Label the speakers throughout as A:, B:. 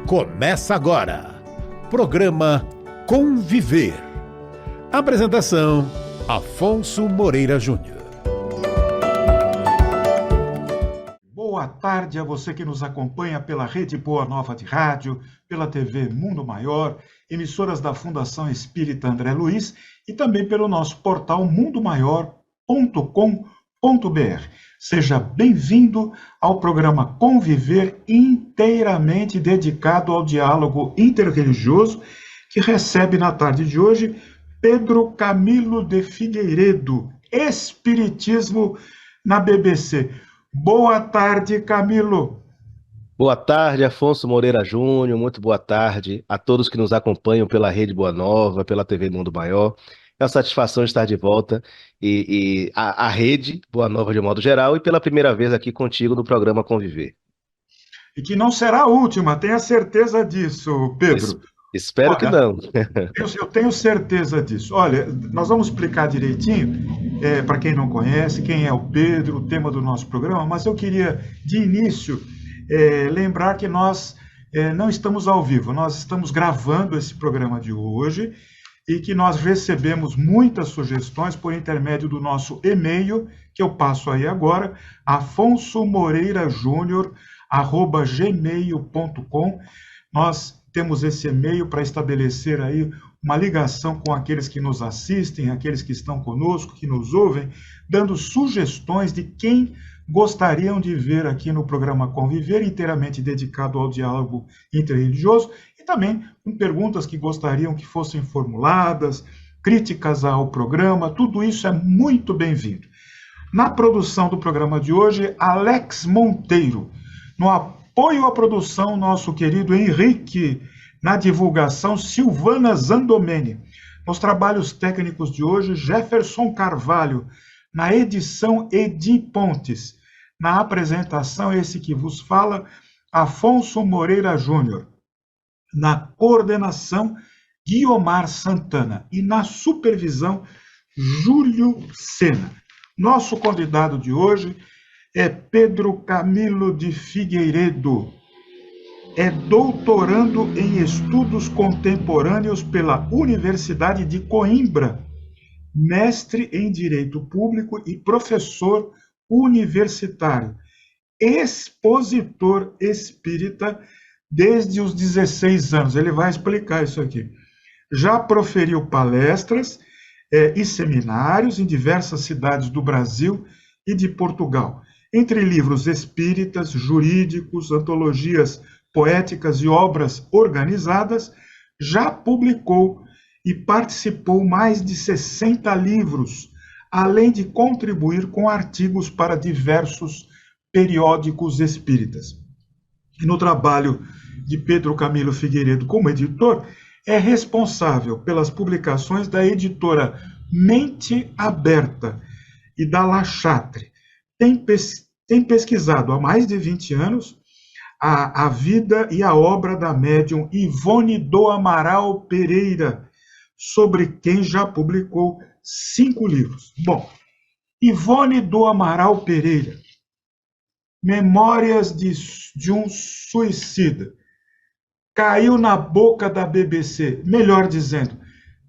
A: Começa agora, programa Conviver. Apresentação, Afonso Moreira Júnior.
B: Boa tarde a você que nos acompanha pela Rede Boa Nova de Rádio, pela TV Mundo Maior, emissoras da Fundação Espírita André Luiz e também pelo nosso portal mundomaior.com.br. Seja bem-vindo ao programa Conviver, inteiramente dedicado ao diálogo interreligioso, que recebe na tarde de hoje Pedro Camilo de Figueiredo, Espiritismo na BBC. Boa tarde, Camilo.
C: Boa tarde, Afonso Moreira Júnior, muito boa tarde a todos que nos acompanham pela Rede Boa Nova, pela TV Mundo Maior. É uma satisfação estar de volta e a Rede Boa Nova de modo geral e pela primeira vez aqui contigo no programa Conviver.
B: E que não será a última, tenha certeza disso, Pedro.
C: Espero que não.
B: Eu tenho certeza disso. Olha, nós vamos explicar direitinho, para quem não conhece, quem é o Pedro, o tema do nosso programa, mas eu queria, de início, lembrar que nós não estamos ao vivo, nós estamos gravando esse programa de hoje e que nós recebemos muitas sugestões por intermédio do nosso e-mail, que eu passo aí agora, afonsomoreirajunior@gmail.com. Nós temos esse e-mail para estabelecer aí uma ligação com aqueles que nos assistem, aqueles que estão conosco, que nos ouvem, dando sugestões de quem gostariam de ver aqui no programa Conviver, inteiramente dedicado ao diálogo interreligioso, e também com perguntas que gostariam que fossem formuladas, críticas ao programa, tudo isso é muito bem-vindo. Na produção do programa de hoje, Alex Monteiro. No apoio à produção, nosso querido Henrique. Na divulgação, Silvana Zandomeni. Nos trabalhos técnicos de hoje, Jefferson Carvalho. Na edição, Edi Pontes. Na apresentação, esse que vos fala, Afonso Moreira Júnior. Na coordenação, Guiomar Santana. E na supervisão, Júlio Sena. Nosso convidado de hoje é Pedro Camilo de Figueiredo. É doutorando em estudos contemporâneos pela Universidade de Coimbra, mestre em Direito Público e professor universitário, expositor espírita desde os 16 anos. Ele vai explicar isso aqui. Já proferiu palestras e seminários em diversas cidades do Brasil e de Portugal, entre livros espíritas, jurídicos, antologias poéticas e obras organizadas. Já publicou e participou mais de 60 livros, além de contribuir com artigos para diversos periódicos espíritas. E no trabalho de Pedro Camilo Figueiredo como editor, é responsável pelas publicações da editora Mente Aberta e da La Chatre. Tem pesquisado há mais de 20 anos a vida e a obra da médium Ivone do Amaral Pereira, sobre quem já publicou 5 livros. Bom, Ivone do Amaral Pereira, Memórias de um Suicida, caiu na boca da BBC, melhor dizendo,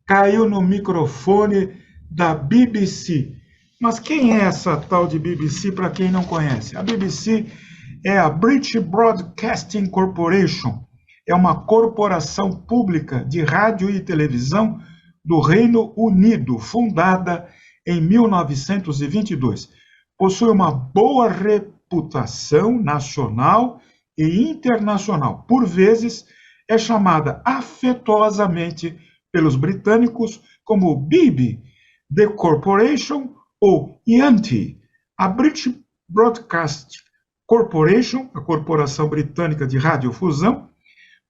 B: caiu no microfone da BBC. Mas quem é essa tal de BBC, para quem não conhece? A BBC é a British Broadcasting Corporation, é uma corporação pública de rádio e televisão do Reino Unido, fundada em 1922. Possui uma boa reputação nacional e internacional. Por vezes, é chamada afetuosamente pelos britânicos como BB, The Corporation ou IANT. A British Broadcasting Corporation, a Corporação Britânica de Radiodifusão,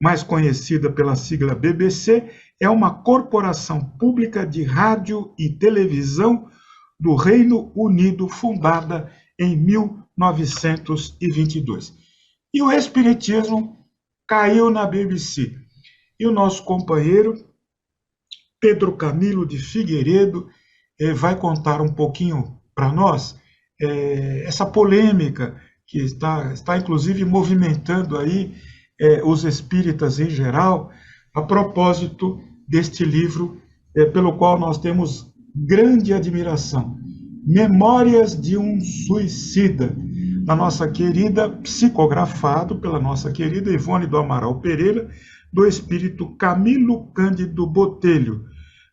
B: mais conhecida pela sigla BBC, é uma corporação pública de rádio e televisão do Reino Unido, fundada em 1922. 1922. E o Espiritismo caiu na BBC. E o nosso companheiro, Pedro Camilo de Figueiredo, vai contar um pouquinho para nós essa polêmica que está inclusive movimentando aí os espíritas em geral, a propósito deste livro pelo qual nós temos grande admiração. Memórias de um Suicida, da nossa querida, psicografado pela nossa querida Ivone do Amaral Pereira, do espírito Camilo Cândido Botelho,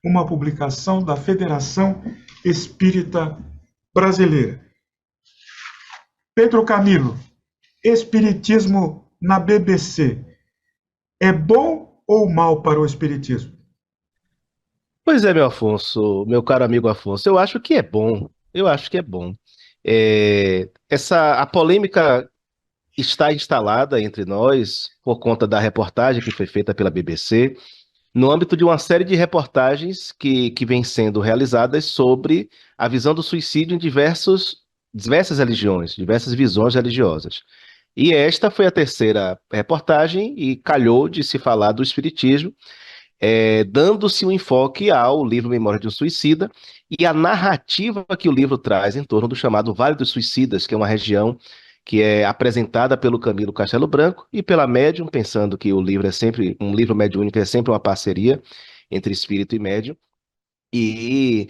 B: uma publicação da Federação Espírita Brasileira. Pedro Camilo, Espiritismo na BBC, é bom ou mal para o Espiritismo?
C: Pois é, meu Afonso, meu caro amigo Afonso, eu acho que é bom. Eu acho que é bom. A polêmica está instalada entre nós por conta da reportagem que foi feita pela BBC, no âmbito de uma série de reportagens que vêm sendo realizadas sobre a visão do suicídio em diversas religiões, diversas visões religiosas. E esta foi a terceira reportagem e calhou de se falar do Espiritismo, dando-se um enfoque ao livro Memória de um Suicida e a narrativa que o livro traz em torno do chamado Vale dos Suicidas, que é uma região que é apresentada pelo Camilo Castelo Branco e pela médium, pensando que o livro é sempre, um livro mediúnico é sempre uma parceria entre espírito e médium, e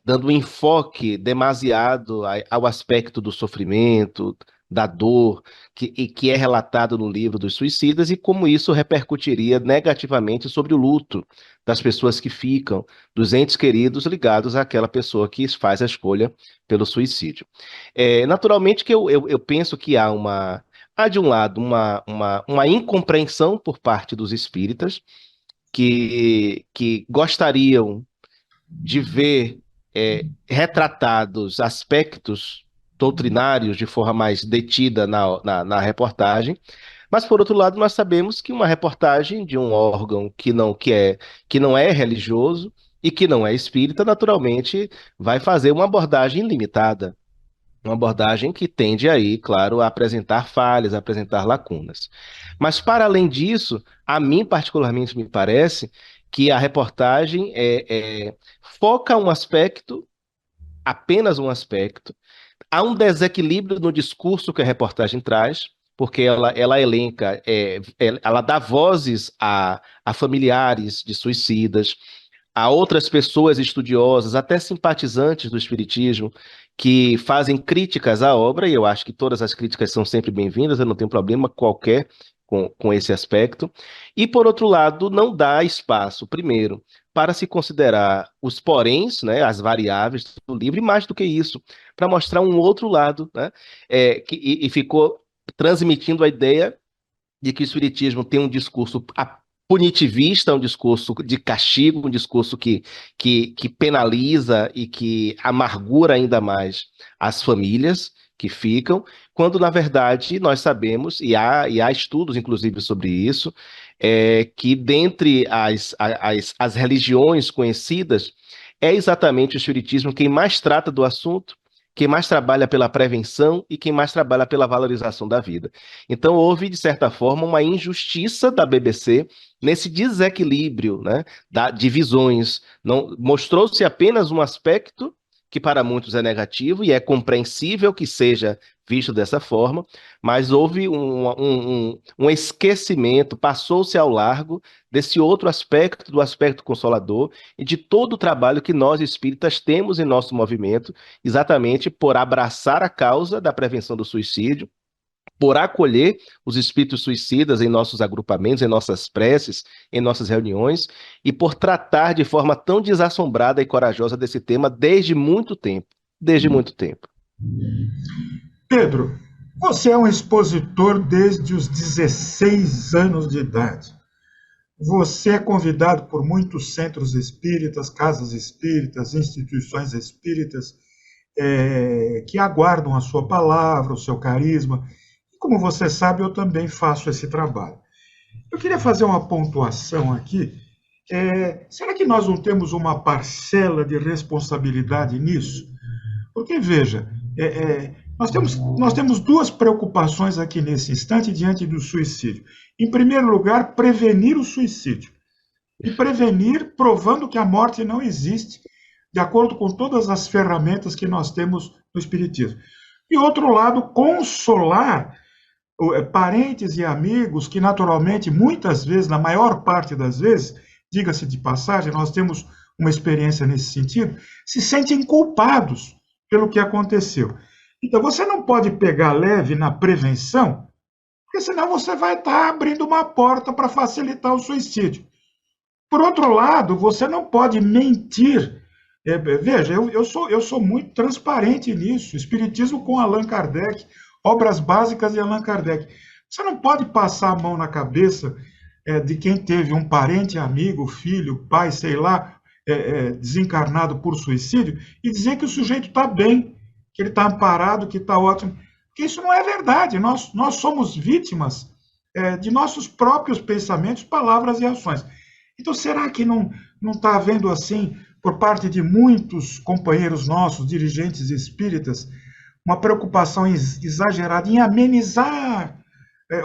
C: dando um enfoque demasiado ao aspecto do sofrimento, da dor, que é relatado no livro dos suicidas, e como isso repercutiria negativamente sobre o luto das pessoas que ficam, dos entes queridos ligados àquela pessoa que faz a escolha pelo suicídio. Naturalmente que eu penso que há de um lado uma incompreensão por parte dos espíritas que gostariam de ver retratados aspectos doutrinários de forma mais detida na reportagem, mas por outro lado nós sabemos que uma reportagem de um órgão que não é religioso e que não é espírita, naturalmente vai fazer uma abordagem limitada, uma abordagem que tende aí, claro, a apresentar falhas, a apresentar lacunas. Mas para além disso, a mim particularmente me parece que a reportagem foca um aspecto, apenas um aspecto. Há um desequilíbrio no discurso que a reportagem traz, porque ela elenca, ela dá vozes a familiares de suicidas, a outras pessoas estudiosas, até simpatizantes do espiritismo, que fazem críticas à obra, e eu acho que todas as críticas são sempre bem-vindas, eu não tenho problema qualquer com esse aspecto. E, por outro lado, não dá espaço, primeiro, para se considerar os poréns, né, as variáveis do livro, e mais do que isso, para mostrar um outro lado, né, e ficou transmitindo a ideia de que o espiritismo tem um discurso punitivista, um discurso de castigo, um discurso que penaliza e que amargura ainda mais as famílias que ficam, quando na verdade nós sabemos, e há estudos inclusive sobre isso, que dentre as religiões conhecidas, é exatamente o espiritismo quem mais trata do assunto, quem mais trabalha pela prevenção e quem mais trabalha pela valorização da vida. Então houve, de certa forma, uma injustiça da BBC nesse desequilíbrio, né, de visões. Mostrou-se apenas um aspecto que para muitos é negativo, e é compreensível que seja visto dessa forma, mas houve um esquecimento, passou-se ao largo desse outro aspecto, do aspecto consolador, e de todo o trabalho que nós espíritas temos em nosso movimento, exatamente por abraçar a causa da prevenção do suicídio, por acolher os espíritos suicidas em nossos agrupamentos, em nossas preces, em nossas reuniões, e por tratar de forma tão desassombrada e corajosa desse tema desde muito tempo. Desde muito tempo.
B: Pedro, você é um expositor desde os 16 anos de idade. Você é convidado por muitos centros espíritas, casas espíritas, instituições espíritas, que aguardam a sua palavra, o seu carisma. Como você sabe, eu também faço esse trabalho. Eu queria fazer uma pontuação aqui. Será que nós não temos uma parcela de responsabilidade nisso? Porque, veja, Nós temos duas preocupações aqui nesse instante diante do suicídio. Em primeiro lugar, prevenir o suicídio. E prevenir provando que a morte não existe, de acordo com todas as ferramentas que nós temos no Espiritismo. E outro lado, consolar parentes e amigos que, naturalmente, muitas vezes, na maior parte das vezes, diga-se de passagem, nós temos uma experiência nesse sentido, se sentem culpados pelo que aconteceu. Então, você não pode pegar leve na prevenção, porque senão você vai estar abrindo uma porta para facilitar o suicídio. Por outro lado, você não pode mentir. Veja, eu sou muito transparente nisso. Espiritismo com Allan Kardec, obras básicas de Allan Kardec. Você não pode passar a mão na cabeça de quem teve um parente, amigo, filho, pai, sei lá, desencarnado por suicídio e dizer que o sujeito está bem, que ele está amparado, que está ótimo. Porque isso não é verdade. Nós somos vítimas de nossos próprios pensamentos, palavras e ações. Então, será que não está havendo assim, por parte de muitos companheiros nossos, dirigentes espíritas, uma preocupação exagerada em amenizar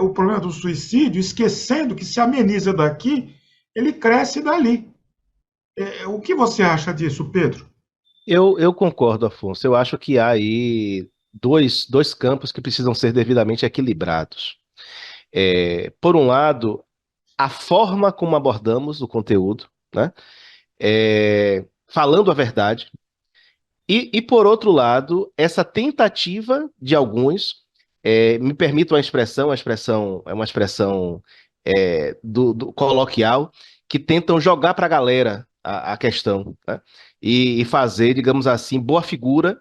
B: o problema do suicídio, esquecendo que se ameniza daqui, ele cresce dali. O que você acha disso, Pedro?
C: Eu concordo, Afonso. Eu acho que há aí dois campos que precisam ser devidamente equilibrados. Por um lado, a forma como abordamos o conteúdo, né? Falando a verdade. E, por outro lado, essa tentativa de alguns, me permito a expressão é uma expressão do coloquial, que tentam jogar para a galera a questão, né? E fazer, digamos assim, boa figura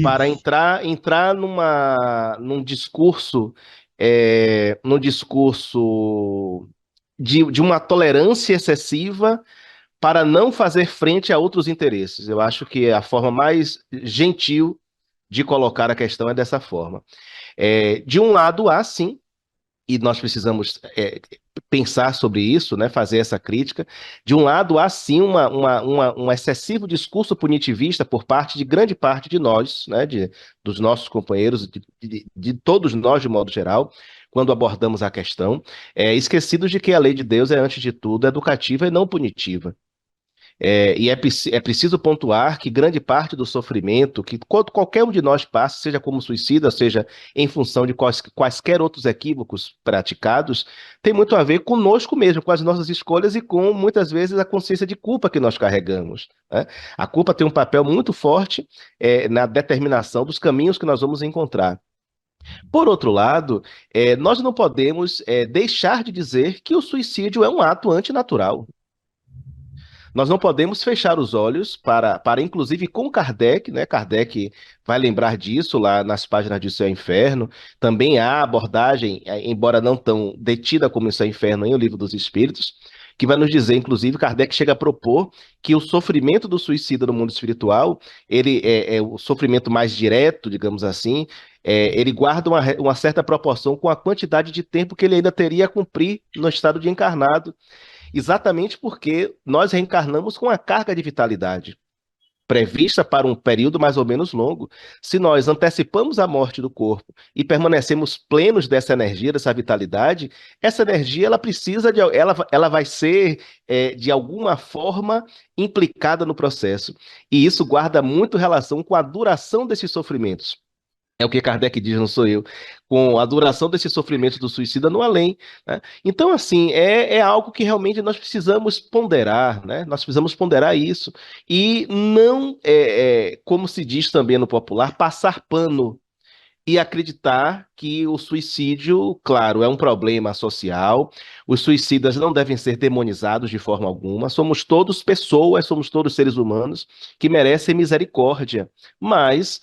C: para
B: Isso.
C: entrar num discurso de uma tolerância excessiva para não fazer frente a outros interesses. Eu acho que a forma mais gentil de colocar a questão é dessa forma. De um lado, há sim, e nós precisamos pensar sobre isso, né, fazer essa crítica. De um lado, há sim um excessivo discurso punitivista por parte de grande parte de nós, né, dos nossos companheiros, de todos nós, de modo geral, quando abordamos a questão, esquecidos de que a lei de Deus é, antes de tudo, educativa e não punitiva. E é preciso pontuar que grande parte do sofrimento que qualquer um de nós passa, seja como suicida, seja em função de quaisquer outros equívocos praticados, tem muito a ver conosco mesmo, com as nossas escolhas e com, muitas vezes, a consciência de culpa que nós carregamos, né? A culpa tem um papel muito forte na determinação dos caminhos que nós vamos encontrar. Por outro lado, nós não podemos deixar de dizer que o suicídio é um ato antinatural. Nós não podemos fechar os olhos para inclusive com Kardec, né? Kardec vai lembrar disso lá nas páginas de Céu e Inferno. Também há abordagem, embora não tão detida como em Céu e Inferno, em O Livro dos Espíritos, que vai nos dizer, inclusive, Kardec chega a propor que o sofrimento do suicida no mundo espiritual, ele é o sofrimento mais direto, digamos assim, ele guarda uma certa proporção com a quantidade de tempo que ele ainda teria a cumprir no estado de encarnado. Exatamente porque nós reencarnamos com a carga de vitalidade prevista para um período mais ou menos longo. Se nós antecipamos a morte do corpo e permanecemos plenos dessa energia, dessa vitalidade, essa energia ela vai ser de alguma forma implicada no processo. E isso guarda muito relação com a duração desses sofrimentos. É o que Kardec diz, não sou eu, com a duração desse sofrimento do suicida no além, né? Então, assim, é algo que realmente nós precisamos ponderar, né? Nós precisamos ponderar isso e não, como se diz também no popular, passar pano e acreditar que o suicídio, claro, é um problema social, os suicidas não devem ser demonizados de forma alguma, somos todos pessoas, somos todos seres humanos que merecem misericórdia, mas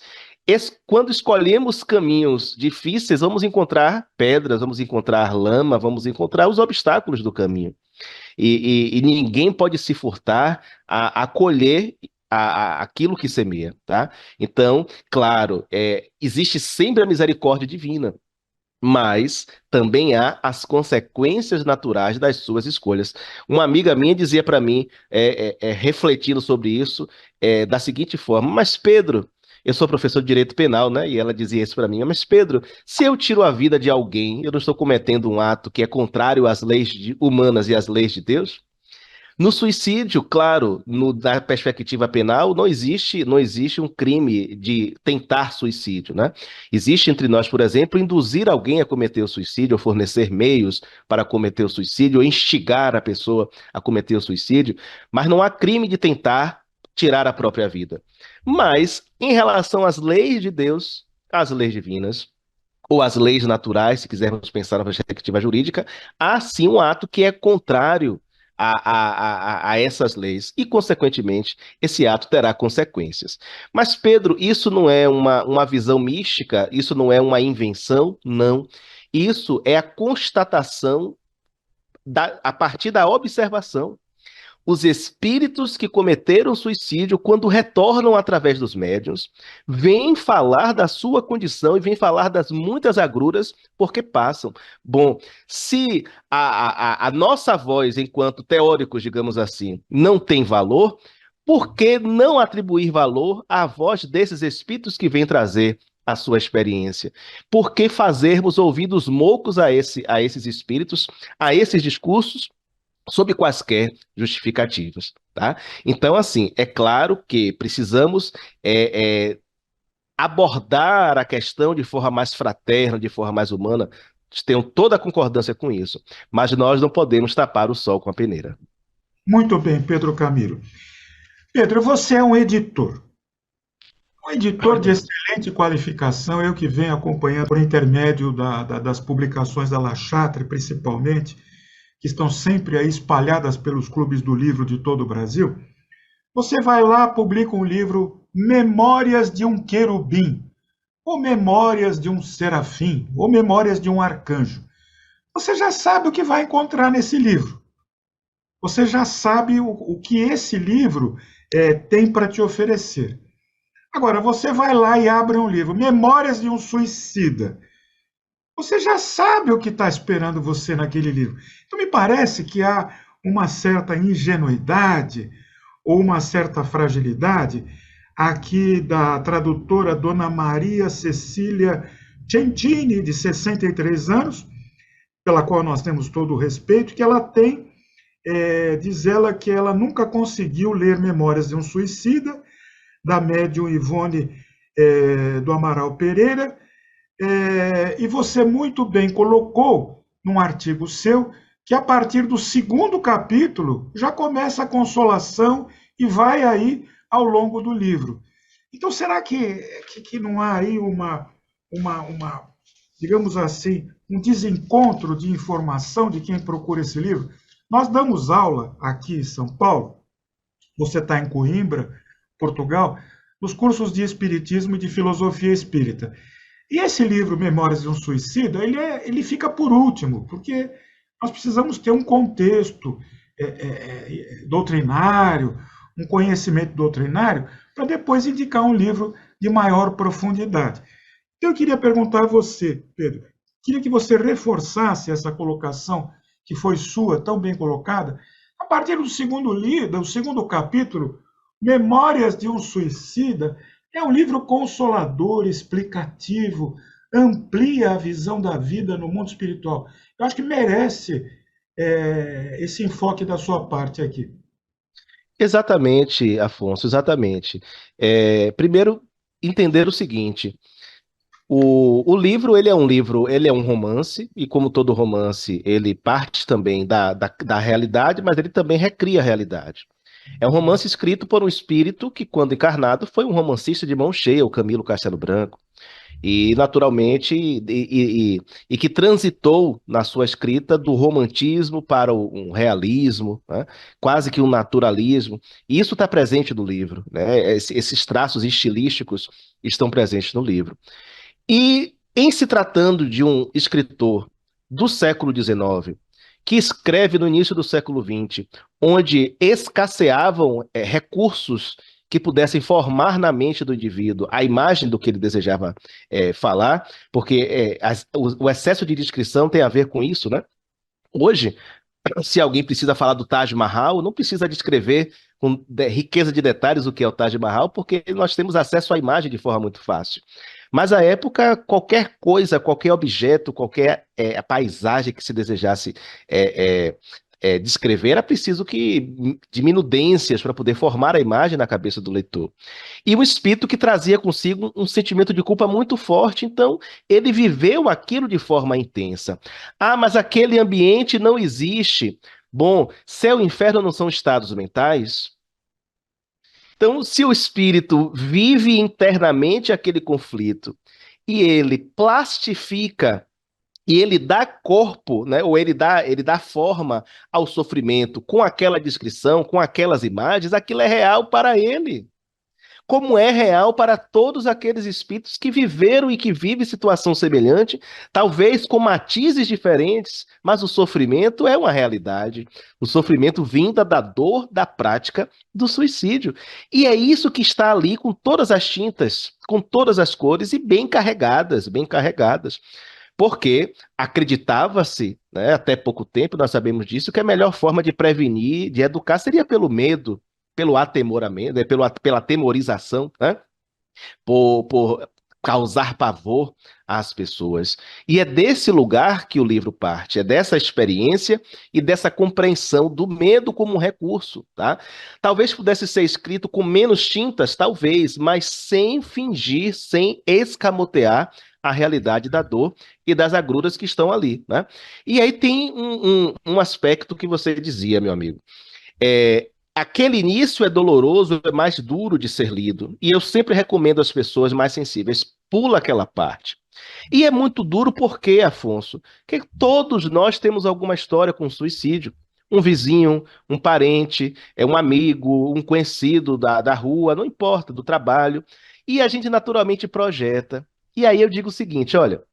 C: quando escolhemos caminhos difíceis, vamos encontrar pedras, vamos encontrar lama, vamos encontrar os obstáculos do caminho. E ninguém pode se furtar a colher aquilo que semeia, tá? Então, claro, existe sempre a misericórdia divina, mas também há as consequências naturais das suas escolhas. Uma amiga minha dizia para mim, refletindo sobre isso, da seguinte forma: mas Pedro, Eu sou professor de direito penal, né? E ela dizia isso para mim. Mas, Pedro, se eu tiro a vida de alguém, eu não estou cometendo um ato que é contrário às leis humanas e às leis de Deus? No suicídio, claro, da perspectiva penal, não existe um crime de tentar suicídio, né? Existe entre nós, por exemplo, induzir alguém a cometer o suicídio, ou fornecer meios para cometer o suicídio, ou instigar a pessoa a cometer o suicídio, mas não há crime de tentar tirar a própria vida. Mas, em relação às leis de Deus, às leis divinas, ou as leis naturais, se quisermos pensar na perspectiva jurídica, há sim um ato que é contrário a essas leis e, consequentemente, esse ato terá consequências. Mas, Pedro, isso não é uma visão mística, isso não é uma invenção, não. Isso é a constatação a partir da observação. Os espíritos que cometeram suicídio, quando retornam através dos médiuns, vêm falar da sua condição e vêm falar das muitas agruras porque passam. Bom, se a nossa voz, enquanto teóricos, digamos assim, não tem valor, por que não atribuir valor à voz desses espíritos que vêm trazer a sua experiência? Por que fazermos ouvidos moucos a esses espíritos, a esses discursos, sob quaisquer justificativas, tá? Então, assim, é claro que precisamos abordar a questão de forma mais fraterna, de forma mais humana, tenho toda a concordância com isso, mas nós não podemos tapar o sol com a peneira.
B: Muito bem, Pedro Camilo. Pedro, você é um editor de excelente qualificação, eu que venho acompanhando por intermédio das publicações da La Chatre, principalmente, que estão sempre aí espalhadas pelos clubes do livro de todo o Brasil. Você vai lá, publica um livro, Memórias de um Querubim, ou Memórias de um Serafim, ou Memórias de um Arcanjo. Você já sabe o que vai encontrar nesse livro. Você já sabe o que esse livro tem para te oferecer. Agora, você vai lá e abre um livro, Memórias de um Suicida. Você já sabe o que está esperando você naquele livro. Então, me parece que há uma certa ingenuidade ou uma certa fragilidade aqui da tradutora Dona Maria Cecília Centini, de 63 anos, pela qual nós temos todo o respeito, que ela tem, diz ela que ela nunca conseguiu ler Memórias de um Suicida, da médium Ivone do Amaral Pereira, e você muito bem colocou num artigo seu que a partir do segundo capítulo já começa a consolação e vai aí ao longo do livro. Então, será que não há aí digamos assim, um desencontro de informação de quem procura esse livro? Nós damos aula aqui em São Paulo, você está em Coimbra, Portugal, nos cursos de Espiritismo e de Filosofia Espírita. E esse livro, Memórias de um Suicida, ele fica por último, porque nós precisamos ter um contexto doutrinário, um conhecimento doutrinário, para depois indicar um livro de maior profundidade. Então, eu queria perguntar a você, Pedro, queria que você reforçasse essa colocação que foi sua, tão bem colocada, a partir do segundo capítulo, Memórias de um Suicida, é um livro consolador, explicativo, amplia a visão da vida no mundo espiritual. Eu acho que merece esse enfoque da sua parte aqui.
C: Exatamente, Afonso, exatamente. Primeiro, entender o seguinte: o livro, ele é um romance, e como todo romance, ele parte também da realidade, mas ele também recria a realidade. É um romance escrito por um espírito que, quando encarnado, foi um romancista de mão cheia, o Camilo Castelo Branco, e naturalmente, e que transitou na sua escrita do romantismo para um realismo, né? Quase que um naturalismo, e isso está presente no livro, né? Esses traços estilísticos estão presentes no livro. E em se tratando de um escritor do século XIX, que escreve no início do século XX, onde escasseavam recursos que pudessem formar na mente do indivíduo a imagem do que ele desejava falar, porque o excesso de descrição tem a ver com isso, né? Hoje, Se alguém precisa falar do Taj Mahal, não precisa descrever com riqueza de detalhes o que é o Taj Mahal, porque nós temos acesso à imagem de forma muito fácil. Mas à época, qualquer coisa, qualquer objeto, qualquer paisagem que se desejasse é, descrever, era preciso de minudências para poder formar a imagem na cabeça do leitor. E um espírito que trazia consigo um sentimento de culpa muito forte, então ele viveu aquilo de forma intensa. Ah, mas aquele ambiente não existe. Bom, céu e inferno não são estados mentais? Então, se o espírito vive internamente aquele conflito e ele plastifica e ele dá corpo, né, ou ele dá forma ao sofrimento com aquela descrição, com aquelas imagens, aquilo é real para ele. Como é real para todos aqueles espíritos que viveram e que vivem situação semelhante, talvez com matizes diferentes, mas o sofrimento é uma realidade. O sofrimento vinda da dor da prática do suicídio. E é isso que está ali com todas as tintas, com todas as cores e bem carregadas, bem carregadas. Porque acreditava-se, né, até pouco tempo, nós sabemos disso, que a melhor forma de prevenir, de educar, seria pelo medo, pelo atemoramento, né, pela temorização, né, por causar pavor às pessoas. E é desse lugar que o livro parte, é dessa experiência e dessa compreensão do medo como um recurso, tá? Talvez pudesse ser escrito com menos tintas, talvez, mas sem fingir, sem escamotear a realidade da dor e das agruras que estão ali, né? E aí tem um aspecto que você dizia, meu amigo. Aquele início é doloroso, é mais duro de ser lido. E eu sempre recomendo às pessoas mais sensíveis, pula aquela parte. E é muito duro porque, Afonso, que todos nós temos alguma história com suicídio. Um vizinho, um parente, um amigo, um conhecido da rua, não importa, do trabalho. E a gente naturalmente projeta. E aí eu digo o seguinte, olha,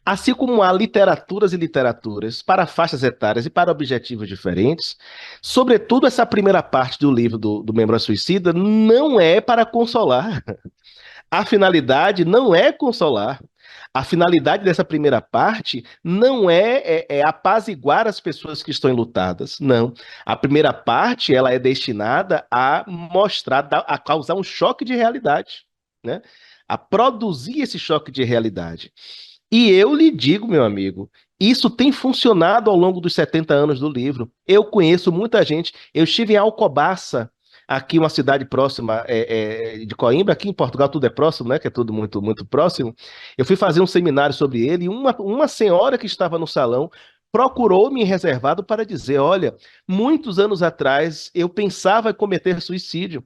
C: assim como há literaturas e literaturas para faixas etárias e para objetivos diferentes, sobretudo essa primeira parte do livro do Memória Suicida não é para consolar. A finalidade não é consolar. A finalidade dessa primeira parte não é apaziguar as pessoas que estão enlutadas. Não. A primeira parte ela é destinada a mostrar, a causar um choque de realidade, né? A produzir esse choque de realidade. E eu lhe digo, meu amigo, isso tem funcionado ao longo dos 70 anos do livro. Eu conheço muita gente. Eu estive em Alcobaça, aqui uma cidade próxima de Coimbra, aqui em Portugal tudo é próximo, né? Que é tudo muito, muito próximo. Eu fui fazer um seminário sobre ele e uma senhora que estava no salão procurou-me reservado para dizer, olha, muitos anos atrás eu pensava em cometer suicídio.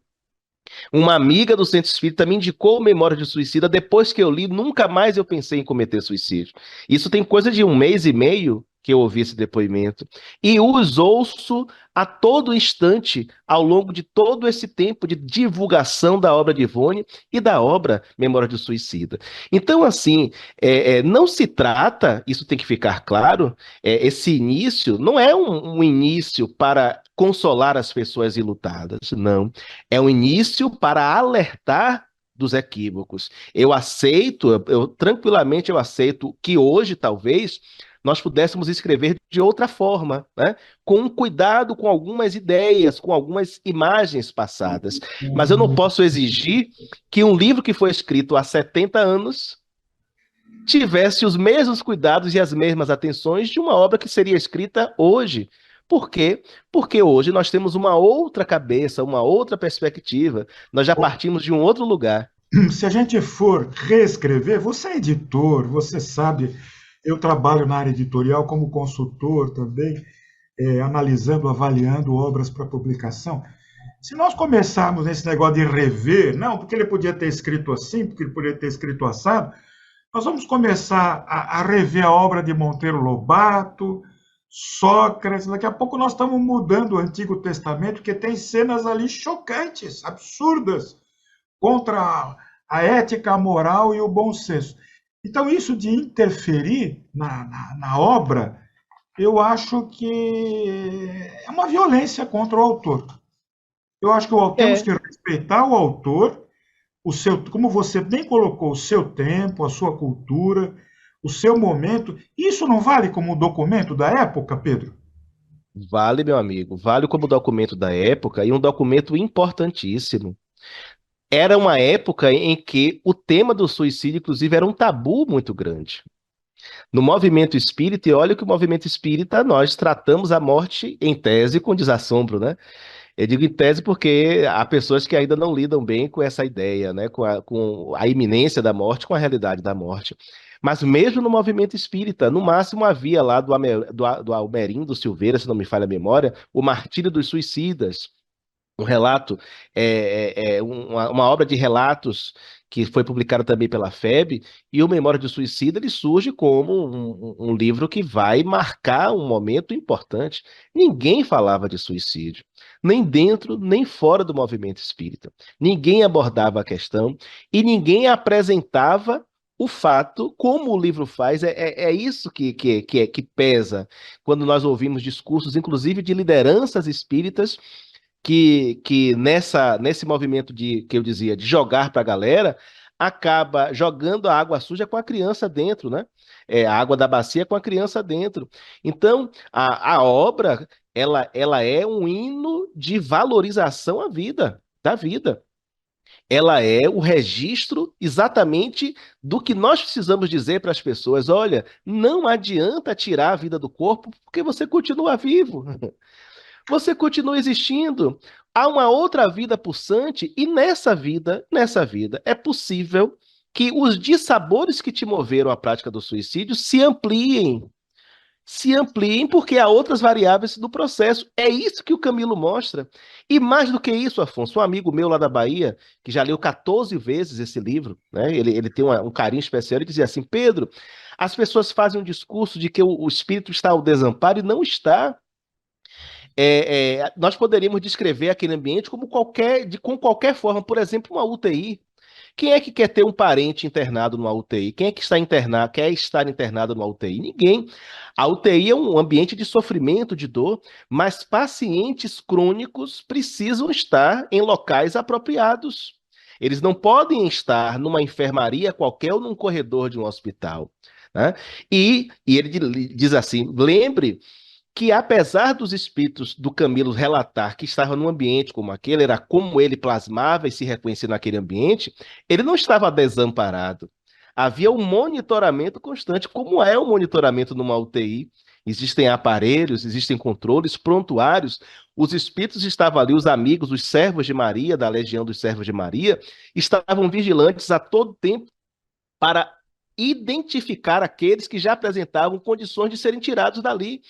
C: Uma amiga do Centro Espírita me indicou Memória de Suicida. Depois que eu li, nunca mais eu pensei em cometer suicídio. Isso tem coisa de 1 mês e meio que eu ouvi esse depoimento. E os ouço a todo instante, ao longo de todo esse tempo de divulgação da obra de Ivone e da obra Memória de Suicida. Então, assim, não se trata, isso tem que ficar claro, esse início não é um início para consolar as pessoas enlutadas, não. É um início para alertar dos equívocos. Eu aceito, tranquilamente eu aceito que hoje, talvez, nós pudéssemos escrever de outra forma, né? Com cuidado com algumas ideias, com algumas imagens passadas. Mas eu não posso exigir que um livro que foi escrito há 70 anos tivesse os mesmos cuidados e as mesmas atenções de uma obra que seria escrita hoje. Por quê? Porque hoje nós temos uma outra cabeça, uma outra perspectiva. Nós já partimos de um outro lugar.
B: Se a gente for reescrever, você é editor, você sabe, eu trabalho na área editorial como consultor também, analisando, avaliando obras para publicação. Se nós começarmos nesse negócio de rever, não, porque ele podia ter escrito assim, porque ele podia ter escrito assado, nós vamos começar a rever a obra de Monteiro Lobato, Sócrates, daqui a pouco nós estamos mudando o Antigo Testamento, porque tem cenas ali chocantes, absurdas, contra a ética, a moral e o bom senso. Então, isso de interferir na obra, eu acho que é uma violência contra o autor. Eu acho que temos que respeitar o autor, como você bem colocou, o seu tempo, a sua cultura, o seu momento. Isso não vale como documento da época, Pedro?
C: Vale, meu amigo, vale como documento da época e um documento importantíssimo. Era uma época em que o tema do suicídio, inclusive, era um tabu muito grande. No movimento espírita, e olha que o movimento espírita, nós tratamos a morte em tese com desassombro, né? Eu digo em tese porque há pessoas que ainda não lidam bem com essa ideia, né? Com a iminência da morte, com a realidade da morte. Mas mesmo no movimento espírita, no máximo havia lá do Almerindo Silveira, se não me falha a memória, o Martírio dos Suicidas, um relato, uma obra de relatos que foi publicada também pela FEB, e o Memória do Suicida ele surge como um livro que vai marcar um momento importante. Ninguém falava de suicídio, nem dentro nem fora do movimento espírita. Ninguém abordava a questão e ninguém apresentava o fato, como o livro faz, é isso que pesa quando nós ouvimos discursos, inclusive de lideranças espíritas que nesse movimento que eu dizia, de jogar para a galera, acaba jogando a água suja com a criança dentro, né? A água da bacia com a criança dentro. Então, a obra, ela é um hino de valorização à vida, da vida. Ela é o registro exatamente do que nós precisamos dizer para as pessoas. Olha, não adianta tirar a vida do corpo porque você continua vivo. Você continua existindo. Há uma outra vida pulsante e nessa vida, é possível que os dissabores que te moveram à prática do suicídio se ampliem porque há outras variáveis do processo. É isso que o Camilo mostra. E mais do que isso, Afonso, um amigo meu lá da Bahia, que já leu 14 vezes esse livro, né? Ele tem um carinho especial, ele dizia assim, Pedro, as pessoas fazem um discurso de que o espírito está ao desamparo e não está. Nós poderíamos descrever aquele ambiente com qualquer forma, por exemplo, uma UTI. Quem é que quer ter um parente internado numa UTI? Quem é que quer estar internado numa UTI? Ninguém. A UTI é um ambiente de sofrimento, de dor, mas pacientes crônicos precisam estar em locais apropriados. Eles não podem estar numa enfermaria qualquer ou num corredor de um hospital. Né? E ele diz assim: lembre que apesar dos espíritos do Camilo relatar que estava num ambiente como aquele, era como ele plasmava e se reconhecia naquele ambiente, ele não estava desamparado. Havia um monitoramento constante, como é o monitoramento numa UTI. Existem aparelhos, existem controles, prontuários. Os espíritos estavam ali, os amigos, os servos de Maria, da Legião dos Servos de Maria, estavam vigilantes a todo tempo para identificar aqueles que já apresentavam condições de serem tirados dali.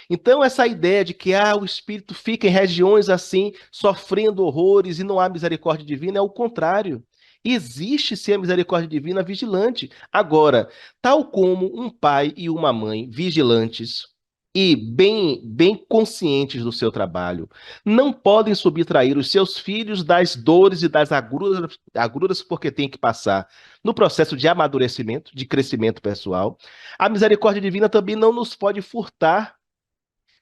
C: Então, essa ideia de que o espírito fica em regiões assim, sofrendo horrores e não há misericórdia divina, é o contrário. Existe sim a misericórdia divina vigilante. Agora, tal como um pai e uma mãe vigilantes e bem conscientes do seu trabalho, não podem subtrair os seus filhos das dores e das agruras porque têm que passar no processo de amadurecimento, de crescimento pessoal. A misericórdia divina também não nos pode furtar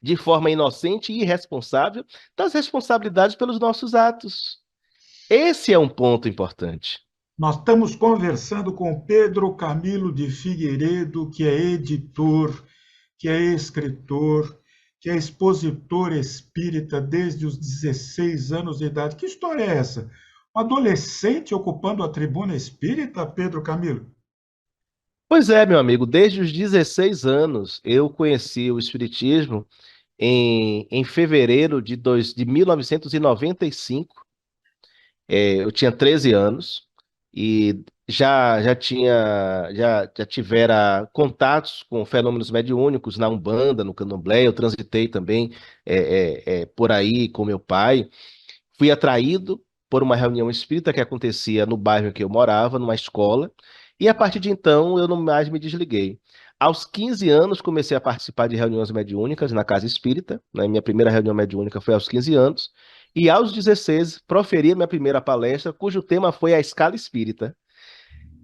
C: de forma inocente e irresponsável das responsabilidades pelos nossos atos. Esse é um ponto importante.
B: Nós estamos conversando com Pedro Camilo de Figueiredo, que é editor, que é escritor, que é expositor espírita desde os 16 anos de idade. Que história é essa? Um adolescente ocupando a tribuna espírita, Pedro Camilo?
C: Pois é, meu amigo, desde os 16 anos eu conheci o Espiritismo em fevereiro de 1995. Eu tinha 13 anos e já tivera contatos com fenômenos mediúnicos na Umbanda, no Candomblé. Eu transitei também por aí com meu pai. Fui atraído por uma reunião espírita que acontecia no bairro em que eu morava, numa escola, e a partir de então eu não mais me desliguei. Aos 15 anos comecei a participar de reuniões mediúnicas na casa espírita, né? Minha primeira reunião mediúnica foi aos 15 anos, e aos 16 proferi a minha primeira palestra, cujo tema foi a escala espírita.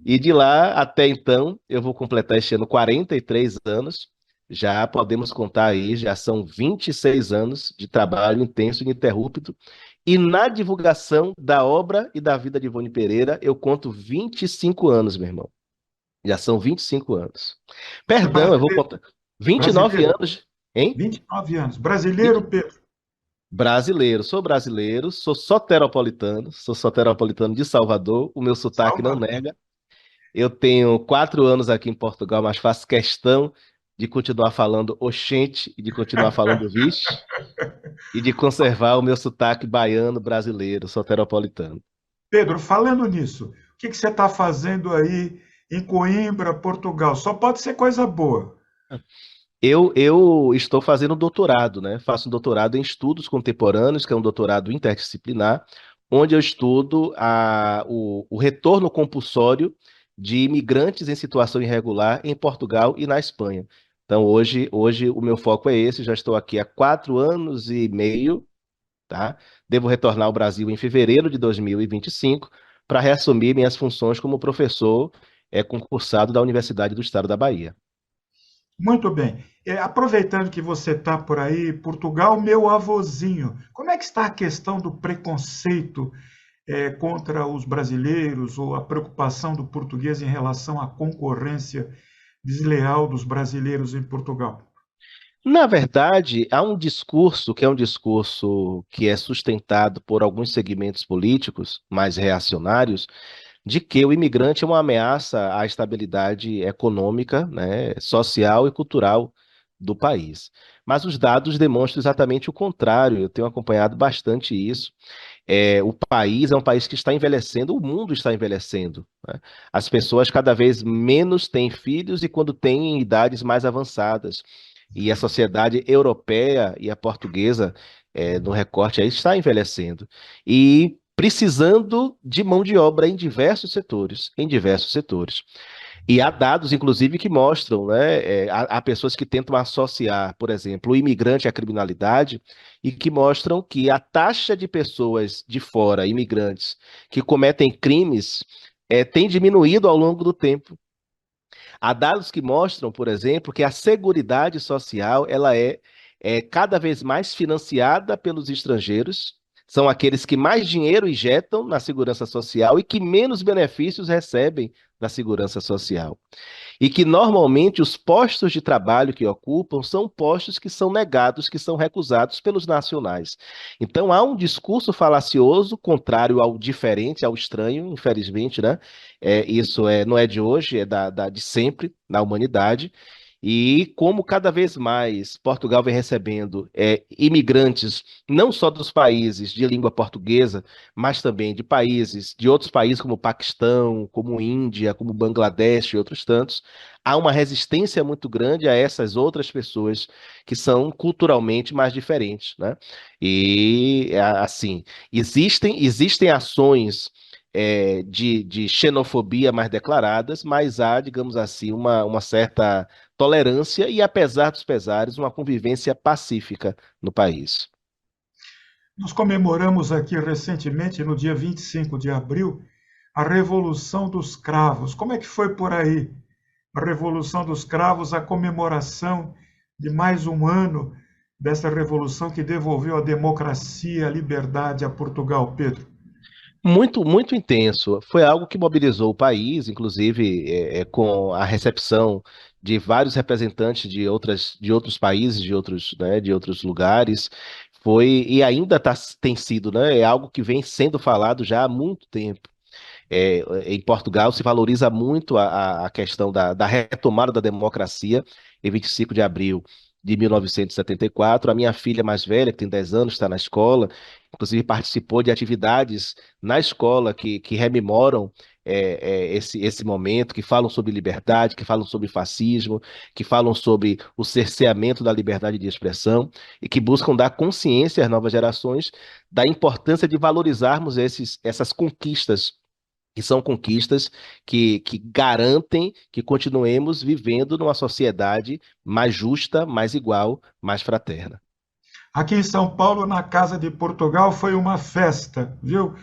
C: E de lá até então, eu vou completar este ano 43 anos. Já podemos contar aí, já são 26 anos de trabalho intenso e ininterrupto. E na divulgação da obra e da vida de Ivone Pereira, eu conto 25 anos, meu irmão. Já são 25 anos.
B: É
C: Perdão, eu vou contar. 29
B: brasileiro.
C: anos. Hein?
B: 29 anos. Brasileiro, Pedro?
C: Brasileiro, sou soteropolitano de Salvador, o meu sotaque não
B: Salvador.
C: nega. Eu tenho 4 anos aqui em Portugal, mas faço questão de continuar falando oxente e de continuar falando vixe e de conservar o meu sotaque baiano brasileiro, soteropolitano.
B: Pedro, falando nisso, o que você está fazendo aí em Coimbra, Portugal? Só pode ser coisa boa.
C: Eu estou fazendo doutorado, né? Faço um doutorado em estudos contemporâneos, que é um doutorado interdisciplinar, onde eu estudo o retorno compulsório de imigrantes em situação irregular em Portugal e na Espanha. Então, hoje o meu foco é esse. Já estou aqui há 4 anos e meio, tá? Devo retornar ao Brasil em fevereiro de 2025 para reassumir minhas funções como professor concursado da Universidade do Estado da Bahia.
B: Muito bem. Aproveitando que você está por aí, Portugal, meu avôzinho, como é que está a questão do preconceito contra os brasileiros ou a preocupação do português em relação à concorrência desleal dos brasileiros em Portugal?
C: Na verdade, há um discurso que é sustentado por alguns segmentos políticos mais reacionários, de que o imigrante é uma ameaça à estabilidade econômica, né, social e cultural do país. Mas os dados demonstram exatamente o contrário. Eu tenho acompanhado bastante isso. O país é um país que está envelhecendo, o mundo está envelhecendo, né? As pessoas cada vez menos têm filhos e quando têm em idades mais avançadas. E a sociedade europeia e a portuguesa, no recorte aí, está envelhecendo. E precisando de mão de obra em diversos setores, em diversos setores. E há dados, inclusive, que mostram, né? Há pessoas que tentam associar, por exemplo, o imigrante à criminalidade e que mostram que a taxa de pessoas de fora, imigrantes, que cometem crimes, tem diminuído ao longo do tempo. Há dados que mostram, por exemplo, que a Seguridade Social ela é cada vez mais financiada pelos estrangeiros. São aqueles que mais dinheiro injetam na segurança social e que menos benefícios recebem da segurança social. E que normalmente os postos de trabalho que ocupam são postos que são negados, que são recusados pelos nacionais. Então há um discurso falacioso, contrário ao diferente, ao estranho, infelizmente, né? Não é de hoje, é de sempre na humanidade. E como cada vez mais Portugal vem recebendo imigrantes, não só dos países de língua portuguesa, mas também de outros países como Paquistão, como Índia, como Bangladesh e outros tantos, há uma resistência muito grande a essas outras pessoas que são culturalmente mais diferentes, né? E assim, existem ações de xenofobia mais declaradas, mas há, digamos assim, uma certa tolerância e, apesar dos pesares, uma convivência pacífica no país.
B: Nós comemoramos aqui recentemente, no dia 25 de abril, a Revolução dos Cravos. Como é que foi por aí? A Revolução dos Cravos, a comemoração de mais um ano dessa revolução que devolveu a democracia, a liberdade a Portugal, Pedro.
C: Muito, muito intenso. Foi algo que mobilizou o país, inclusive com a recepção de vários representantes de outros países, de outros lugares. E ainda tem sido, né? É algo que vem sendo falado já há muito tempo. Em Portugal se valoriza muito a questão da retomada da democracia em 25 de abril de 1974. A minha filha mais velha, que tem 10 anos, está na escola, inclusive participou de atividades na escola que rememoram esse momento, que falam sobre liberdade, que falam sobre fascismo, que falam sobre o cerceamento da liberdade de expressão e que buscam dar consciência às novas gerações da importância de valorizarmos essas conquistas que são conquistas que garantem que continuemos vivendo numa sociedade mais justa, mais igual, mais fraterna.
B: Aqui em São Paulo, na Casa de Portugal, foi uma festa, viu?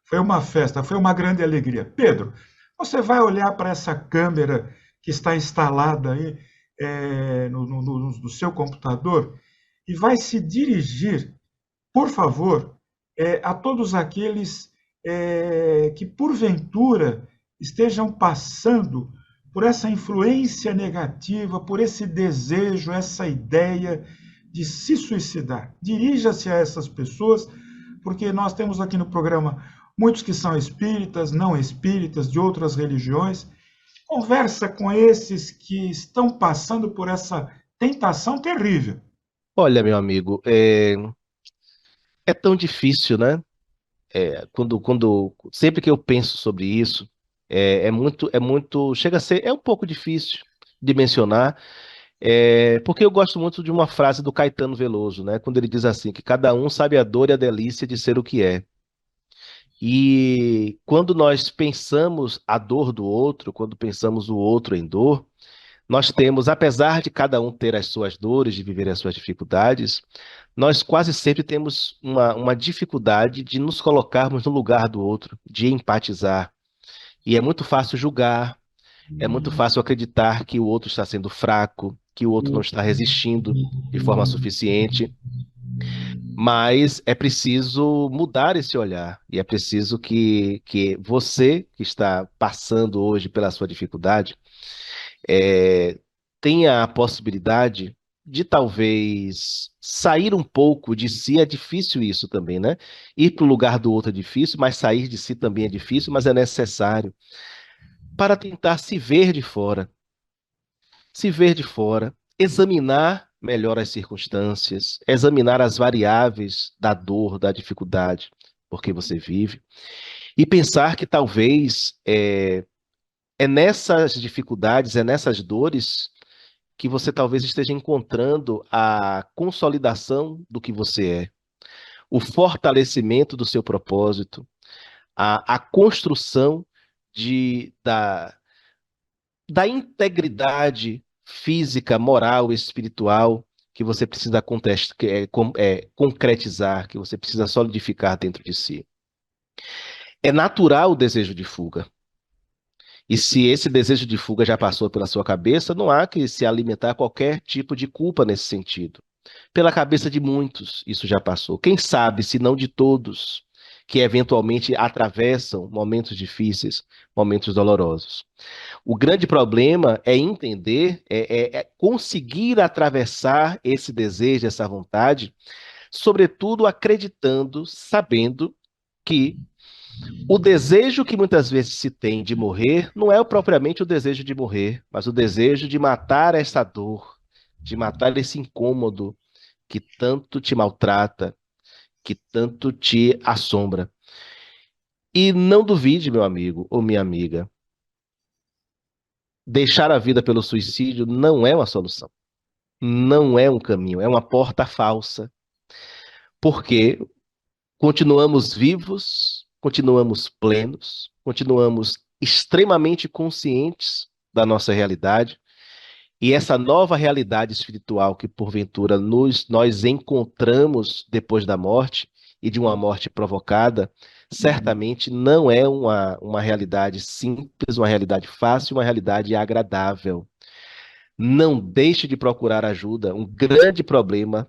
B: Foi uma festa, foi uma grande alegria. Pedro, você vai olhar para essa câmera que está instalada aí no seu computador e vai se dirigir, por favor, a todos aqueles que, porventura, estejam passando por essa influência negativa, por esse desejo, essa ideia de se suicidar. Dirija-se a essas pessoas, porque nós temos aqui no programa muitos que são espíritas, não espíritas, de outras religiões. Conversa com esses que estão passando por essa tentação terrível.
C: Olha, meu amigo, é tão difícil, né? Sempre que eu penso sobre isso, chega a ser, é um pouco difícil de mencionar, porque eu gosto muito de uma frase do Caetano Veloso, né? Quando ele diz assim, que cada um sabe a dor e a delícia de ser o que é. E quando nós pensamos a dor do outro, quando pensamos o outro em dor, nós temos, apesar de cada um ter as suas dores, de viver as suas dificuldades, nós quase sempre temos uma dificuldade de nos colocarmos no lugar do outro, de empatizar. E é muito fácil julgar, é muito fácil acreditar que o outro está sendo fraco, que o outro não está resistindo de forma suficiente. Mas é preciso mudar esse olhar, e é preciso que você, que está passando hoje pela sua dificuldade, é, tenha a possibilidade de talvez sair um pouco de si. É difícil isso também, né? Ir para o lugar do outro é difícil, mas sair de si também é difícil, mas é necessário para tentar se ver de fora. Se ver de fora, examinar melhor as circunstâncias, examinar as variáveis da dor, da dificuldade, porque você vive, e pensar que talvez é nessas dificuldades, é nessas dores que você talvez esteja encontrando a consolidação do que você é, o fortalecimento do seu propósito, a construção da integridade física, moral, espiritual que você precisa concretizar, que você precisa solidificar dentro de si. É natural o desejo de fuga. E se esse desejo de fuga já passou pela sua cabeça, não há que se alimentar qualquer tipo de culpa nesse sentido. Pela cabeça de muitos, isso já passou. Quem sabe, se não de todos, que eventualmente atravessam momentos difíceis, momentos dolorosos. O grande problema é entender, é conseguir atravessar esse desejo, essa vontade, sobretudo acreditando, sabendo que o desejo que muitas vezes se tem de morrer não é propriamente o desejo de morrer, mas o desejo de matar essa dor, de matar esse incômodo que tanto te maltrata, que tanto te assombra. E não duvide, meu amigo ou minha amiga, deixar a vida pelo suicídio não é uma solução, não é um caminho, é uma porta falsa, porque continuamos vivos, continuamos plenos, continuamos extremamente conscientes da nossa realidade, e essa nova realidade espiritual que porventura nós encontramos depois da morte e de uma morte provocada, certamente não é uma realidade simples, uma realidade fácil, uma realidade agradável. Não deixe de procurar ajuda. Um grande problema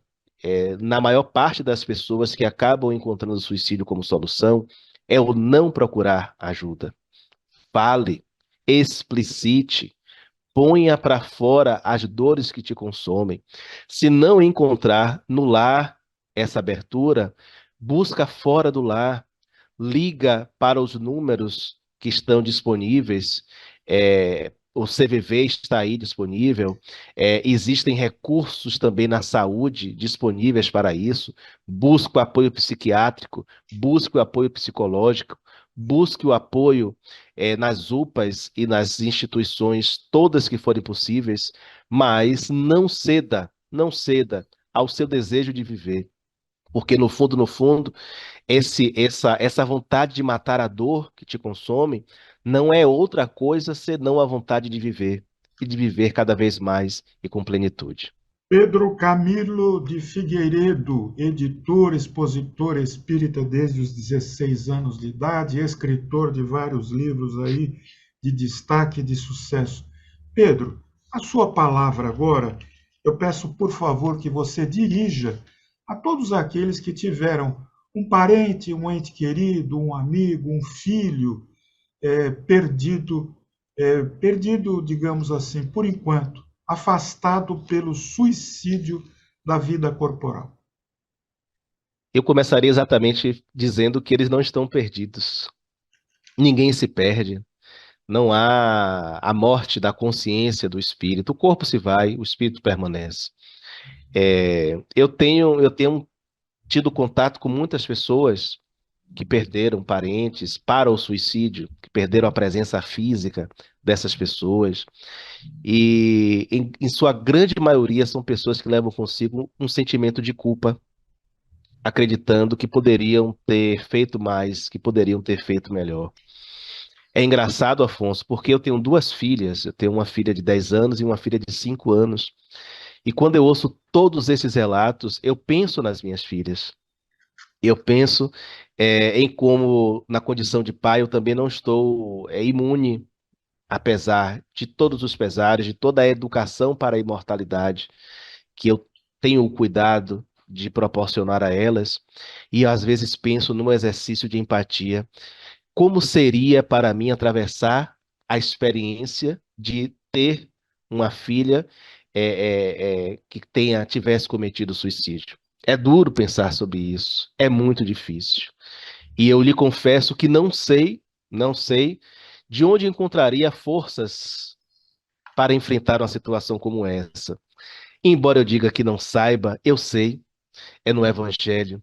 C: na maior parte das pessoas que acabam encontrando o suicídio como solução é o não procurar ajuda. Fale, explicite, ponha para fora as dores que te consomem. Se não encontrar no lar essa abertura, busca fora do lar, liga para os números que estão disponíveis. O CVV está aí disponível, existem recursos também na saúde disponíveis para isso. Busque o apoio psiquiátrico, busque o apoio psicológico, busque o apoio nas UPAs e nas instituições, todas que forem possíveis, mas não ceda ao seu desejo de viver, porque no fundo, essa vontade de matar a dor que te consome não é outra coisa senão a vontade de viver, e de viver cada vez mais e com plenitude.
B: Pedro Camilo de Figueiredo, editor, expositor espírita desde os 16 anos de idade, escritor de vários livros aí de destaque e de sucesso. Pedro, a sua palavra agora, eu peço por favor que você dirija a todos aqueles que tiveram um parente, um ente querido, um amigo, um filho perdido perdido, digamos assim, por enquanto, afastado pelo suicídio da vida corporal?
C: Eu começaria exatamente dizendo que eles não estão perdidos. Ninguém se perde. Não há a morte da consciência do espírito. O corpo se vai, o espírito permanece. Eu tenho tido contato com muitas pessoas que perderam parentes para o suicídio, que perderam a presença física dessas pessoas. E, em sua grande maioria, são pessoas que levam consigo um sentimento de culpa, acreditando que poderiam ter feito mais, que poderiam ter feito melhor. É engraçado, Afonso, porque eu tenho duas filhas. Eu tenho uma filha de 10 anos e uma filha de 5 anos. E quando eu ouço todos esses relatos, eu penso nas minhas filhas. Eu penso em como, na condição de pai, eu também não estou imune, apesar de todos os pesares, de toda a educação para a imortalidade que eu tenho o cuidado de proporcionar a elas. E às vezes penso num exercício de empatia. Como seria para mim atravessar a experiência de ter uma filha que tivesse cometido suicídio? É duro pensar sobre isso, é muito difícil. E eu lhe confesso que não sei de onde encontraria forças para enfrentar uma situação como essa. Embora eu diga que não saiba, eu sei, é no Evangelho,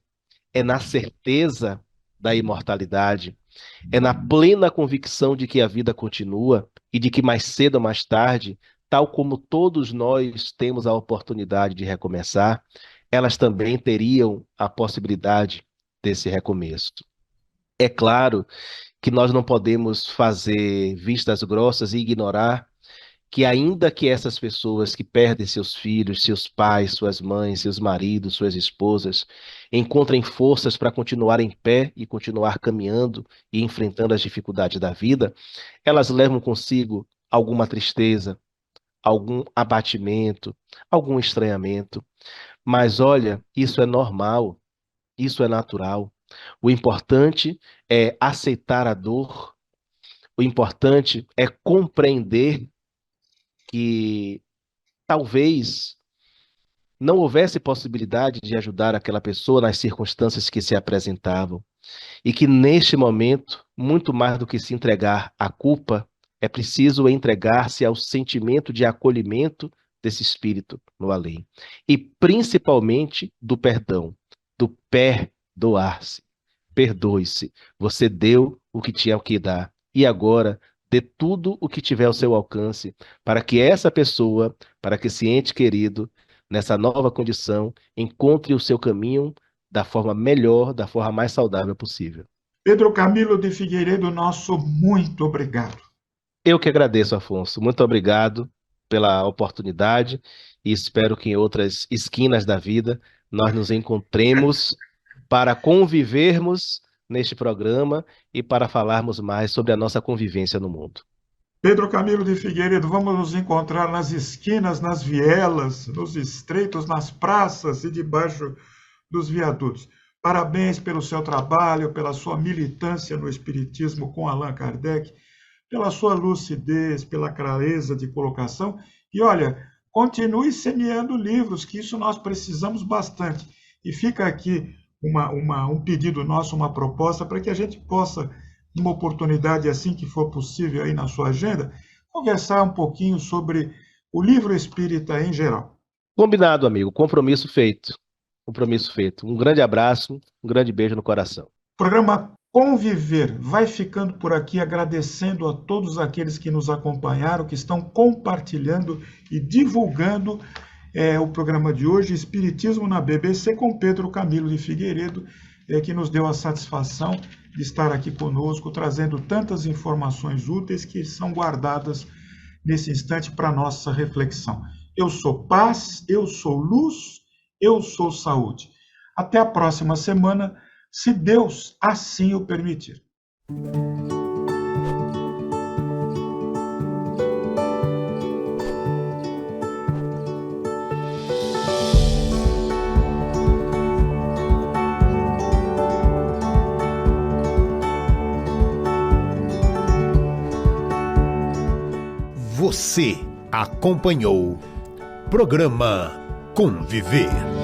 C: é na certeza da imortalidade, é na plena convicção de que a vida continua e de que mais cedo ou mais tarde, tal como todos nós temos a oportunidade de recomeçar, elas também teriam a possibilidade desse recomeço. É claro que nós não podemos fazer vistas grossas e ignorar que ainda que essas pessoas que perdem seus filhos, seus pais, suas mães, seus maridos, suas esposas, encontrem forças para continuar em pé e continuar caminhando e enfrentando as dificuldades da vida, elas levam consigo alguma tristeza, algum abatimento, algum estranhamento. Mas olha, isso é normal, isso é natural. O importante é aceitar a dor, o importante é compreender que talvez não houvesse possibilidade de ajudar aquela pessoa nas circunstâncias que se apresentavam, e que neste momento, muito mais do que se entregar à culpa, é preciso entregar-se ao sentimento de acolhimento desse espírito no além, e principalmente do perdão, do perdoar-se. Perdoe-se. Você deu o que tinha que dar. E agora, dê tudo o que tiver ao seu alcance para que essa pessoa, para que esse ente querido, nessa nova condição, encontre o seu caminho da forma melhor, da forma mais saudável possível.
B: Pedro Camilo de Figueiredo, nosso muito obrigado.
C: Eu que agradeço, Afonso. Muito obrigado pela oportunidade e espero que em outras esquinas da vida nós nos encontremos para convivermos neste programa e para falarmos mais sobre a nossa convivência no mundo.
B: Pedro Camilo de Figueiredo, vamos nos encontrar nas esquinas, nas vielas, nos estreitos, nas praças e debaixo dos viadutos. Parabéns pelo seu trabalho, pela sua militância no Espiritismo com Allan Kardec, pela sua lucidez, pela clareza de colocação. E olha, continue semeando livros, que isso nós precisamos bastante. E fica aqui um pedido nosso, uma proposta, para que a gente possa, numa oportunidade assim que for possível aí na sua agenda, conversar um pouquinho sobre o livro espírita em geral.
C: Combinado, amigo. Compromisso feito. Compromisso feito. Um grande abraço, um grande beijo no coração.
B: O programa Conviver vai ficando por aqui, agradecendo a todos aqueles que nos acompanharam, que estão compartilhando e divulgando o programa de hoje, Espiritismo na BBC, com Pedro Camilo de Figueiredo, que nos deu a satisfação de estar aqui conosco, trazendo tantas informações úteis que são guardadas nesse instante para nossa reflexão. Eu sou paz, eu sou luz, eu sou saúde. Até a próxima semana, se Deus assim o permitir.
A: Você acompanhou Programa Conviver.